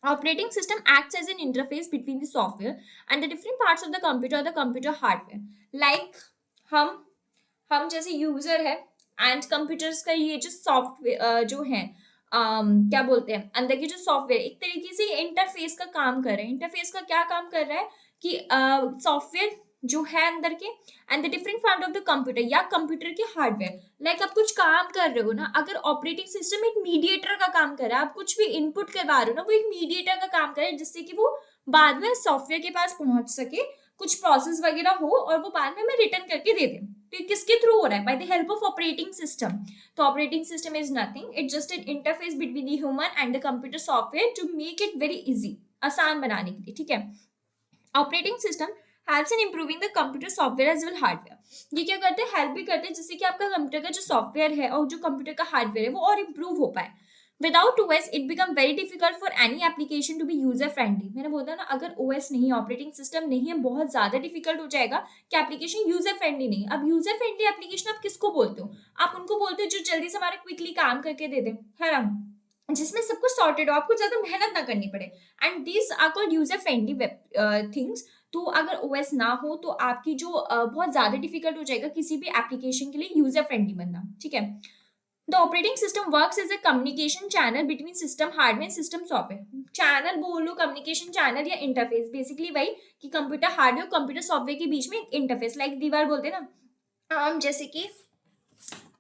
Operating system acts as an interface between the software and the different parts of the computer or the computer hardware. Like हम जैसे यूजर है एंड कंप्यूटर्स का ये जो सॉफ्टवेयर जो है क्या बोलते हैं, अंदर की जो सॉफ्टवेयर एक तरीके से इंटरफेस का काम कर रहे हैं। इंटरफेस का क्या काम कर रहा है कि सॉफ्टवेयर जो है अंदर के, and the different part of the computer या कंप्यूटर के हार्डवेयर। लाइक आप कुछ काम कर रहे हो ना, अगर ऑपरेटिंग सिस्टम एक मीडिएटर का काम कर रहा है, आप कुछ भी इनपुट करवा रहे हो ना, वो एक मीडिएटर का काम करे जिससे कि वो बाद में सॉफ्टवेयर के पास पहुंच सके, कुछ प्रोसेस वगैरह हो और वो बाद में हमें रिटर्न करके दे दे। तो ये किसके थ्रू हो रहा है? By the help of operating system. तो operating system is nothing, it's just an interface between the human and the computer software to make it very easy, आसान बनाने के लिए, ठीक है। Operating system helps in improving the computer software as well hardware. ये क्या करते हैं? हेल्प भी करते हैं जिससे कि आपका कंप्यूटर का जो सॉफ्टवेयर है और जो कंप्यूटर का हार्डवेयर है वो और इंप्रूव हो पाए। Without OS it become very difficult for any application to be user friendly. मैंने बोला ना, अगर ओएस नहीं है, ऑपरेटिंग सिस्टम नहीं है, बहुत ज्यादा डिफिकल्ट हो जाएगा कि एप्लीकेशन यूजर फ्रेंडली नहीं। अब यूजर फ्रेंडली एप्लीकेशन आप किसको बोलते हो? आप उनको बोलते हो जो जल्दी से हमारा क्विकली काम करके दे दे, है ना, जिसमें सब कुछ सॉर्टेड हो, आपको ज्यादा मेहनत ना करनी पड़े, and these are called user friendly web things. तो अगर ओएस ना हो तो आपकी जो बहुत ज्यादा डिफिकल्ट हो जाएगा किसी भी एप्लीकेशन के लिए यूजर फ्रेंडली बनना, ठीक है। The operating system works as a communication channel between system hardware system software. Channel बोलो, कम्युनिकेशन चैनल या इंटरफेस, बेसिकली वही कि कंप्यूटर हार्डवेयर कंप्यूटर सॉफ्टवेयर के बीच में एक इंटरफेस, लाइक दीवार बोलते हैं ना, जैसे कि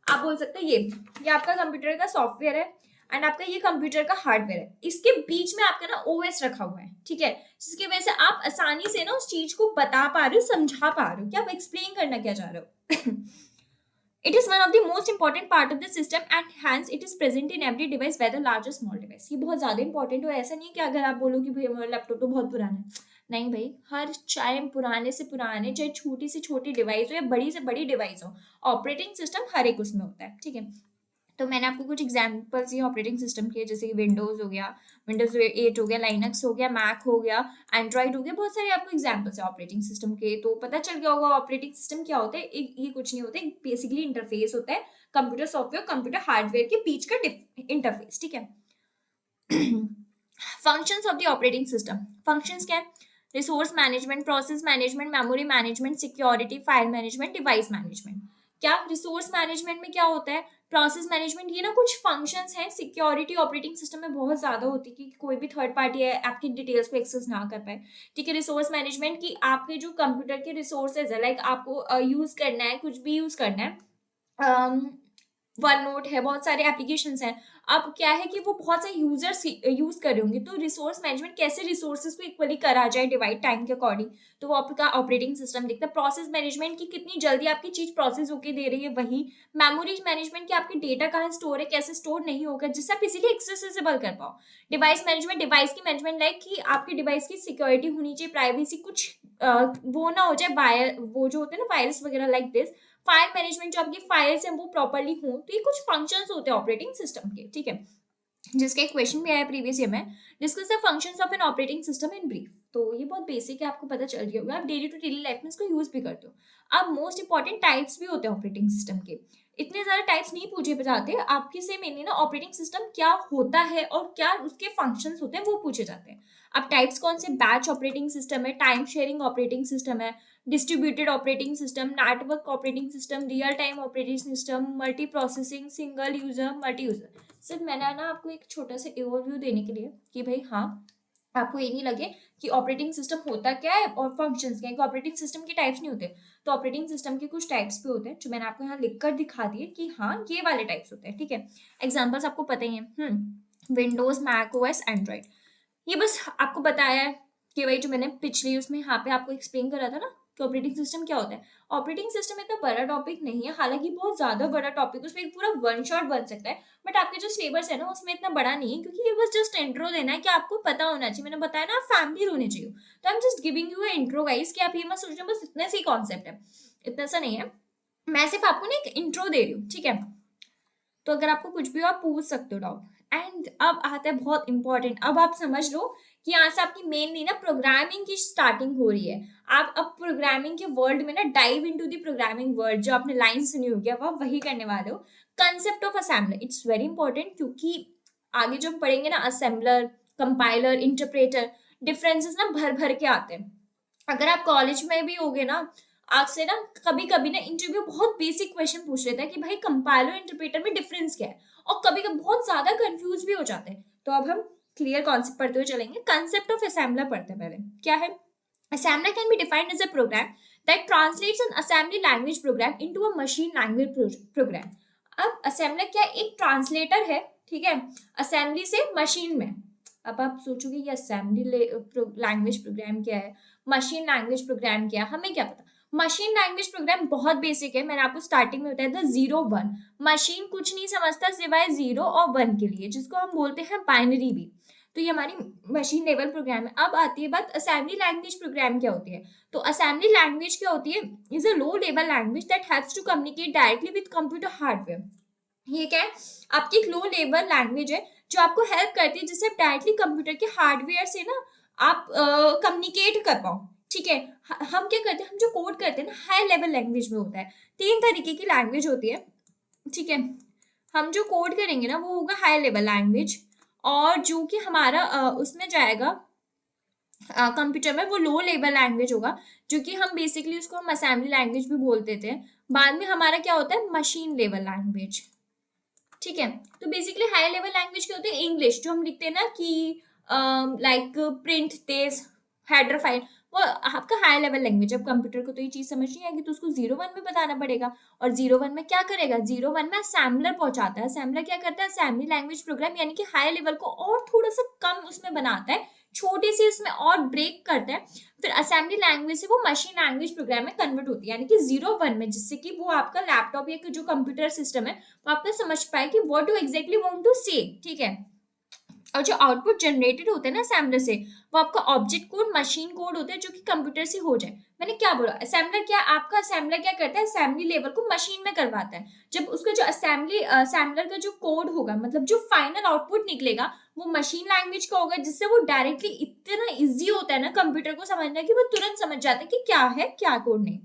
आप बोल सकते हैं ये आपका कंप्यूटर का सॉफ्टवेयर है एंड आपका ये कंप्यूटर का हार्डवेयर है, इसके बीच में आपका ना ओएस रखा हुआ है, ठीक है, जिसकी वजह से आप आसानी से ना उस चीज को बता पा रहे हो, समझा पा रहे हो कि आप एक्सप्लेन करना क्या चाह रहे हो। It is one of the most important part of the system and hence it is present in every device whether large or small device। ये बहुत ज्यादा इंपॉर्टेंट हो, ऐसा नहीं है कि अगर आप बोलो कि भाई हमारा लैपटॉप तो बहुत पुराना है, नहीं भाई, हर चाहे पुराने से पुराने, चाहे छोटी से छोटी डिवाइस हो या बड़ी से बड़ी डिवाइस हो, ऑपरेटिंग सिस्टम हर एक उसमें होता है, ठीक है। तो मैंने आपको कुछ एग्जांपल्स ये ऑपरेटिंग सिस्टम के, जैसे कि विंडोज हो गया, विंडोज 8 हो गया, लाइनक्स हो गया, मैक हो गया, एंड्रॉइड हो गया, बहुत सारे आपको एग्जांपल्स है ऑपरेटिंग सिस्टम के। तो पता चल गया होगा ऑपरेटिंग सिस्टम क्या होता है। ये कुछ नहीं होता है, बेसिकली इंटरफेस होता है कंप्यूटर सॉफ्टवेयर कंप्यूटर हार्डवेयर के बीच का इंटरफेस, ठीक है। Functions of the operating system. Functions क्या है? Resource management, process management, memory management, security, file management, device management. क्या रिसोर्स मैनेजमेंट में क्या होता है? प्रोसेस मैनेजमेंट, ये ना कुछ फंक्शंस हैं। सिक्योरिटी ऑपरेटिंग सिस्टम में बहुत ज्यादा होती है कि कोई भी थर्ड पार्टी है आपकी डिटेल्स को एक्सेस ना कर पाए, ठीक है। रिसोर्स मैनेजमेंट की आपके जो कंप्यूटर के रिसोर्सेज है, लाइक आपको यूज करना है, कुछ भी यूज करना है, वन नोट है, बहुत सारे एप्लीकेशंस हैं। अब क्या है कि वो बहुत सारे यूजर्स यूज कर रहे होंगे, तो रिसोर्स मैनेजमेंट कैसे रिसोर्सेज को इक्वली करा जाए डिवाइड टाइम के अकॉर्डिंग, तो वो आपका ऑपरेटिंग सिस्टम देखता है। प्रोसेस मैनेजमेंट की कितनी जल्दी आपकी चीज प्रोसेस होके दे रही है, वही। मेमोरी मैनेजमेंट की आपकी डेटा कहाँ स्टोर है, कैसे स्टोर नहीं होगा, जिससे आप इजीली एक्सेसिबल कर पाओ। डिवाइस मैनेजमेंट, डिवाइस की मैनेजमेंट, लाइक कि आपके डिवाइस की सिक्योरिटी होनी चाहिए, प्राइवेसी कुछ वो ना हो जाए, वायर वो जो होते हैं ना वायरस वगैरह, लाइक दिस। फाइल मैनेजमेंट, जो आपकी फाइल्स हैं वो प्रॉपर्ली हो, तो ये कुछ फंक्शंस होते हैं ऑपरेटिंग सिस्टम के, ठीक है, जिसका एक क्वेश्चन भी आया प्रीवियस ईयर में। Discuss the functions of an operating system in brief. तो ये बहुत बेसिक है, आपको पता चल गया होगा, आप डेली टू डेली लाइफ में इसको यूज भी करते हो। अब मोस्ट इंपॉर्टेंट टाइप्स भी होते हैं ऑपरेटिंग सिस्टम के। इतने सारे टाइप्स नहीं पूछे जाते, आपके से मेनली ना ऑपरेटिंग सिस्टम क्या होता है और क्या उसके फंक्शंस होते हैं वो पूछे जाते हैं। अब टाइप्स कौन से? बैच ऑपरेटिंग सिस्टम है, टाइम शेयरिंग ऑपरेटिंग सिस्टम है, distributed operating system, network operating system, real time operating system, multi processing, single user, multi user. सिर्फ मैंने ना आपको एक छोटा सा ओवरव्यू देने के लिए कि भाई हाँ, आपको ये नहीं लगे कि ऑपरेटिंग सिस्टम होता क्या है और फंक्शंस क्या है, कि ऑपरेटिंग सिस्टम के टाइप्स नहीं होते। तो ऑपरेटिंग सिस्टम के कुछ टाइप्स भी होते हैं जो मैंने आपको यहाँ लिख कर दिखा दिए कि हाँ ये वाले टाइप्स होते हैं, ठीक है। एग्जाम्पल्स आपको पता ही है, विंडोज, मैक ओएस, एंड्रॉइड। ये बस आपको बताया है कि भाई जो मैंने पिछली उसमें यहाँ पे आपको एक्सप्लेन करा था ना कि ऑपरेटिंग सिस्टम क्या होता है। ऑपरेटिंग सिस्टम इतना बड़ा टॉपिक नहीं है, हालांकि बहुत ज्यादा बड़ा टॉपिक, उसमें एक पूरा वन शॉट बन सकता है, बट आपके जो सिलेबस है ना उसमें इतना बड़ा नहीं है, क्योंकि ये बस जस्ट इंट्रो देना है कि आपको पता होना चाहिए। मैंने बताया ना आप फैमिली होने चाहिए, तो I am just giving you intro guys, कि आप ये मत सोचना बस इतना सी कॉन्सेप्ट है, इतना सा नहीं है। मैं सिर्फ आपको ना एक इंट्रो दे रही हूँ, ठीक है। तो अगर आपको कुछ भी हो आप पूछ सकते हो डाउट। एंड अब आता है बहुत इंपॉर्टेंट, अब आप समझ लो कि यहाँ से आपकी मेनली ना प्रोग्रामिंग की स्टार्टिंग हो रही है। आप अब प्रोग्रामिंग के वर्ल्ड में ना dive into the programming world, जो आपने लाइन सुनी होगी अब आप वही करने वाले हो। Concept of assembler, it's very important, क्योंकि आगे जो हम पढ़ेंगे ना असेंबलर, कंपाइलर, इंटरप्रेटर, डिफरेंसेस ना भर भर के आते हैं। अगर आप कॉलेज में भी होगे ना, आपसे ना कभी कभी ना इंटरव्यू बहुत बेसिक क्वेश्चन पूछ लेता है कि भाई कंपाइलर इंटरप्रेटर में डिफरेंस क्या है, और कभी कभी बहुत ज्यादा कंफ्यूज भी हो जाते हैं। तो अब हम क्लियर कॉन्सेप्ट पढ़ते हुए चलेंगे। कंसेप्ट ऑफ असेंबलर पढ़ते हैं पहले। क्या है? Assembler can be defined as a program that translates an assembly language program into a machine language program. अब assembler क्या एक ट्रांसलेटर है, ठीक है, असेंबली से मशीन में. अब आप सोचोगे ये असेंबली लैंग्वेज प्रोग्राम क्या है, मशीन लैंग्वेज प्रोग्राम क्या है, हमें क्या पता. मशीन लैंग्वेज प्रोग्राम बहुत बेसिक है, मैंने आपको स्टार्टिंग में बताया था 0 1. मशीन कुछ नहीं समझता सिवाय 0 और 1 के लिए, जिसको हम बोलते हैं बाइनरी भी. तो ये हमारी मशीन लेवल प्रोग्राम है. अब आती है बात असेंबली लैंग्वेज प्रोग्राम क्या होती है. तो असेंबली लैंग्वेज क्या होती है, is a low level language that helps to communicate directly with computer hardware. ये क्या है, आपकी एक लो लेवल लैंग्वेज है जो आपको हेल्प करती है जिससे आप डायरेक्टली कंप्यूटर के हार्डवेयर से ना आप कम्युनिकेट कर पाओ. ठीक है, हम क्या करते हैं, हम जो कोड करते हैं ना हाई लेवल लैंग्वेज में होता है. 3 तरीके की लैंग्वेज होती है, ठीक है. हम जो कोड करेंगे ना वो होगा हाई लेवल लैंग्वेज, और जो कि हमारा उसमें जाएगा कंप्यूटर में वो लो लेवल लैंग्वेज होगा, जो कि हम बेसिकली उसको हम असेंबली लैंग्वेज भी बोलते थे. बाद में हमारा क्या होता है, मशीन लेवल लैंग्वेज. ठीक है, तो बेसिकली हाई लेवल लैंग्वेज क्या होती है, इंग्लिश जो हम लिखते हैं ना कि like print this header file, वो आपका हाई लेवल लैंग्वेज. अब कंप्यूटर को तो ये चीज समझ नहीं आएगी तो उसको 0 1 में बताना पड़ेगा. और 0 1 में क्या करेगा, 0 1 में असेंबलर पहुंचाता है. असेंबलर क्या करता है, असेंबली लैंग्वेज प्रोग्राम यानी कि हाई लेवल को और थोड़ा सा कम उसमें बनाता है, छोटे से उसमें और ब्रेक करता है. फिर असेंबली लैंग्वेज से वो मशीन लैंग्वेज प्रोग्राम में कन्वर्ट होती है, यानी कि 0 1 में, जिससे कि वो आपका लैपटॉप या जो कंप्यूटर सिस्टम है वो आपका समझ पाए कि what do exactly want to say. ठीक है, और जो आउटपुट जनरेटेड होते हैं ना असेंबलर से, वो आपका ऑब्जेक्ट कोड मशीन कोड होता है जो कि कंप्यूटर से हो जाए. मैंने क्या बोला, असेंबलर क्या, आपका असेंबलर क्या करता है, असेंबली लेवल को मशीन में करवाता है. जब उसका जो असेंबलर का जो कोड होगा, मतलब जो फाइनल आउटपुट निकलेगा वो मशीन लैंग्वेज का होगा, जिससे वो डायरेक्टली इतना इजी होता है ना कंप्यूटर को समझना कि वो तुरंत समझ जाता है कि क्या है क्या कोड नहीं.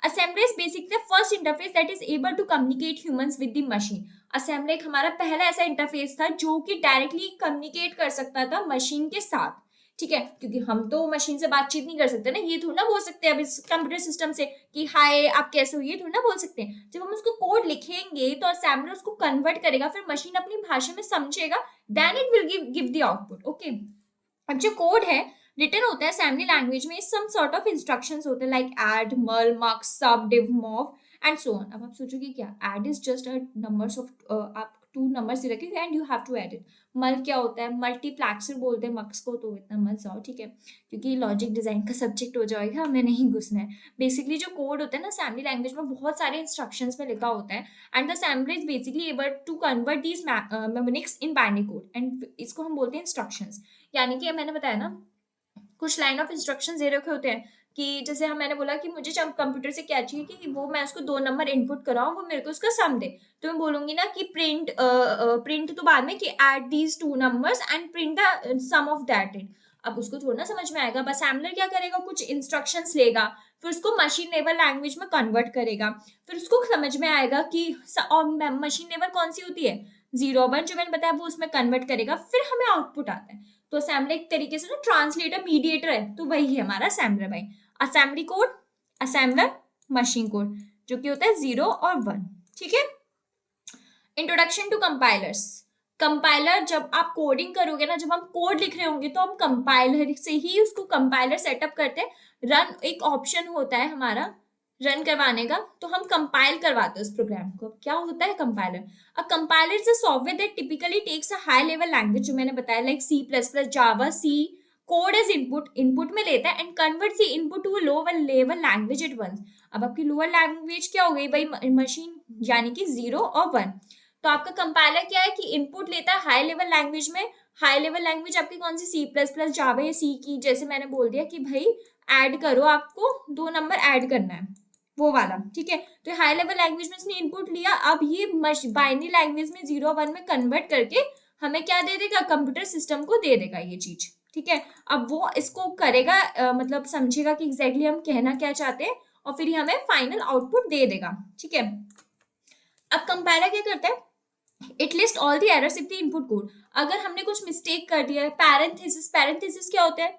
Assembler is basically the first interface that is able to communicate humans with the machine. Assembler एक हमारा पहला ऐसा इंटरफेस था जो कि डायरेक्टली कम्युनिकेट कर सकता था मशीन के साथ. ठीक है, क्योंकि हम तो मशीन से बातचीत नहीं कर सकते ना, ये थोड़ा ना बोल सकते हैं अब इस कंप्यूटर सिस्टम से कि हाय आप कैसे हो, ये थोड़ा ना बोल सकते हैं. जब हम उसको कोड लिखेंगे तो असेंबलर उसको कन्वर्ट करेगा, फिर मशीन अपनी भाषा में समझेगा, then it will give the output. Okay, अब जो कोड है रिटन होता है असेंबली लैंग्वेज में, सम सॉर्ट ऑफ इंस्ट्रक्शंस होते हैं like add, mul, mux, sub, div, move and so on. अब आप सोचोगे क्या, add is just a numbers of, आप 2 नंबर्स रखेंगे and you have to add it. Mul क्या होता है, मल्टीप्लेक्सर बोलते हैं मक्स को, तो इतना मत जाओ. ठीक है, क्योंकि लॉजिक डिजाइन का सब्जेक्ट हो जाएगा, हमें नहीं घुसना है. बेसिकली जो कोड होता है ना असेंबली लैंग्वेज में बहुत सारे इंस्ट्रक्शंस में लिखा होता है, and the assembler is basically able to convert these mnemonics in binary code, and इसको हम बोलते हैं इंस्ट्रक्शंस. यानी कि मैंने बताया ना कुछ लाइन ऑफ इंस्ट्रक्शन दे रखे होते हैं कि जैसे हम, मैंने बोला कि मुझे कंप्यूटर से क्या चाहिए कि वो मैं उसको 2 नंबर इनपुट कराऊं, वो मेरे को उसका सम दे. तो मैं बोलूंगी ना कि प्रिंट तो बाद में कि add these 2 numbers and print the sum of that it. अब उसको थोड़ा ना समझ में आएगा. बस असेंबलर क्या करेगा, कुछ इंस्ट्रक्शंस लेगा, फिर उसको मशीन लेवल लैंग्वेज में कन्वर्ट करेगा, फिर उसको समझ में आएगा कि मशीन लेवल कौन सी होती है, 0 1 जो मैंने बताया वो उसमें कन्वर्ट करेगा, फिर हमें आउटपुट आता है. तो असेंबलर एक तरीके से ना ट्रांसलेटर मीडिएटर है, तो वही है हमारा असेंबलर भाई. Assembly code, assembler, machine code, जो कि होता है 0 और 1. ठीक है, इंट्रोडक्शन टू कंपाइलर्स. कंपाइलर जब आप कोडिंग करोगे ना, जब हम कोड लिख रहे होंगे तो हम कंपाइलर से ही उसको कंपाइलर सेटअप करते हैं. रन एक ऑप्शन होता है हमारा रन करवाने का, तो हम कंपाइल करवाते हैं उस प्रोग्राम को. क्या होता है compiler, a compiler is a software that typically takes a high level language, जो मैंने बताया like C plus plus, Java, C code as input में लेता है and convert C input to lower level language at once. अब आपकी lower language क्या हो गई भाई, मशीन, यानी कि 0 और 1. तो आपका कंपाइलर क्या है कि इनपुट लेता है हाई लेवल लैंग्वेज में. हाई लेवल लैंग्वेज आपकी कौन सी, सी प्लस प्लस, जावा या सी की, जैसे मैंने बोल दिया कि भाई ऐड करो, आपको 2 नंबर ऐड करना है, वो वाला. ठीक है, तो हाई लेवल लैंग्वेज में इसने इनपुट लिया, अब ये बाइनरी लैंग्वेज में 0 1 में कन्वर्ट करके हमें क्या दे देगा, कंप्यूटर सिस्टम को दे देगा ये चीज. ठीक है, अब वो इसको करेगा, मतलब समझेगा कि एग्जैक्टली हम कहना क्या चाहते हैं, और फिर हमें फाइनल आउटपुट दे देगा. ठीक है, अब कंपाइलर क्या करता है, it list all the errors if the input code. अगर हमने कुछ मिस्टेक कर दिया है, पैरेंथेसिस, पैरेंथेसिस क्या होता है,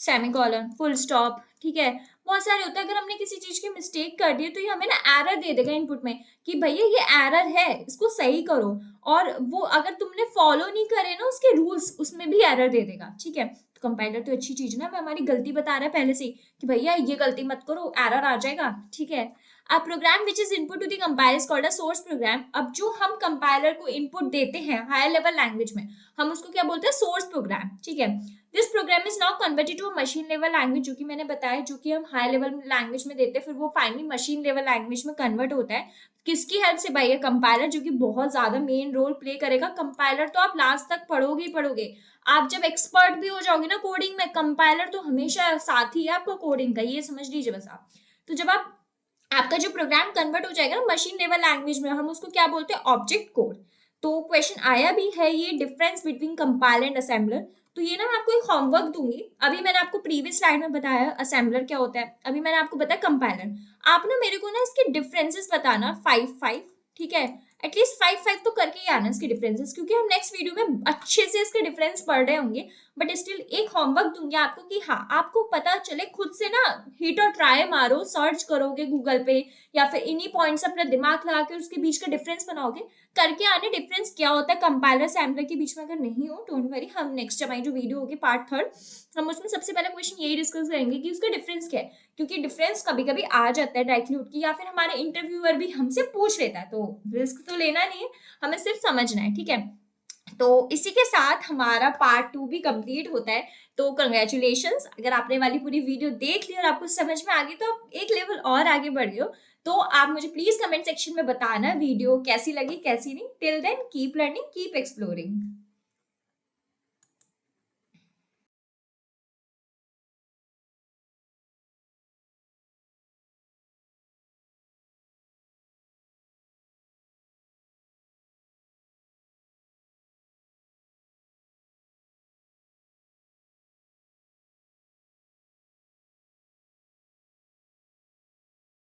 सेमीकोलन, फुल स्टॉप, ठीक है, बहुत सारे होता है। अगर हमने किसी चीज की मिस्टेक कर दी है तो ये हमें ना एरर दे देगा इनपुट में कि भैया ये एरर है, इसको सही करो। और वो अगर तुमने फॉलो नहीं करे ना उसके रूल्स, उसमें भी एरर दे देगा, ठीक है। तो कंपाइलर तो अच्छी चीज है ना, हमें हमारी गलती बता रहा है पहले से ही कि भैया ये गलती मत करो, एरर आ जाएगा, ठीक है। A program which is input to the compiler is called a source program. अब जो हम कंपाइलर को इनपुट देते हैं हायर लेवल लैंग्वेज में, हम उसको क्या बोलते हैं, सोर्स प्रोग्राम, ठीक है। This program is now converted to machine level language, जो कि मैंने बताया, जो कि हम हाई लेवल लैंग्वेज में देते हैं, फिर वो फाइनली मशीन लेवल लैंग्वेज में कन्वर्ट होता है। किसकी हेल्प से भाई, कंपाइलर, जो कि बहुत ज्यादा मेन रोल प्ले करेगा। कंपाइलर तो आप लास्ट तक पढ़ोगे ही पढ़ोगे, आप जब एक्सपर्ट भी हो जाओगे ना कोडिंग में, कंपाइलर तो हमेशा साथी है आपका कोडिंग का, ये समझ लीजिए बस आप। तो जब आप आपका जो प्रोग्राम कन्वर्ट हो जाएगा ना मशीन लेवल लैंग्वेज में, हम उसको क्या बोलते हैं, ऑब्जेक्ट कोड। तो क्वेश्चन आया भी है ये, difference between compiler and assembler. तो ये ना मैं आपको एक होमवर्क दूंगी। अभी मैंने आपको प्रीवियस स्लाइड में बताया असेंबलर क्या होता है, अभी मैंने आपको बताया कंपाइलर। आप ना मेरे को ना इसके डिफरेंसेस बताना 5-5, ठीक है। एटलीस्ट 5-5 तो करके ही आना इसके डिफरेंसेस, क्योंकि हम नेक्स्ट वीडियो में अच्छे से इसके डिफरेंस पढ़ रहे होंगे। बट स्टिल एक होमवर्क दूंगी आपको कि हाँ आपको पता चले, खुद से ना हिट और ट्राई मारो, सर्च करोगे गूगल पे या फिर इन्हीं पॉइंट्स अपना दिमाग लगा के उसके बीच का डिफरेंस बनाओगे, करके आने डिफरेंस क्या होता है कंपाइलर सैम्पलर के बीच में। अगर नहीं हो डोंट वरी, हम नेक्स्ट हमारी जो वीडियो होगी पार्ट 3, हम उसमें सबसे पहला क्वेश्चन यही डिस्कस करेंगे कि उसका डिफरेंस क्या है। क्योंकि डिफरेंस कभी कभी आ जाता है डायरेक्टली उठ के, या फिर हमारे इंटरव्यूअर भी हमसे पूछ लेता है, तो रिस्क तो लेना नहीं है, हमें सिर्फ समझना है, ठीक है। तो इसी के साथ हमारा पार्ट 2 भी कंप्लीट होता है। तो कंग्रेचुलेशंस, अगर आपने वाली पूरी वीडियो देख ली और आपको समझ में आ गई तो आप एक लेवल और आगे बढ़ गए हो। तो आप मुझे प्लीज कमेंट सेक्शन में बताना वीडियो कैसी लगी कैसी नहीं। Till then keep learning, keep exploring.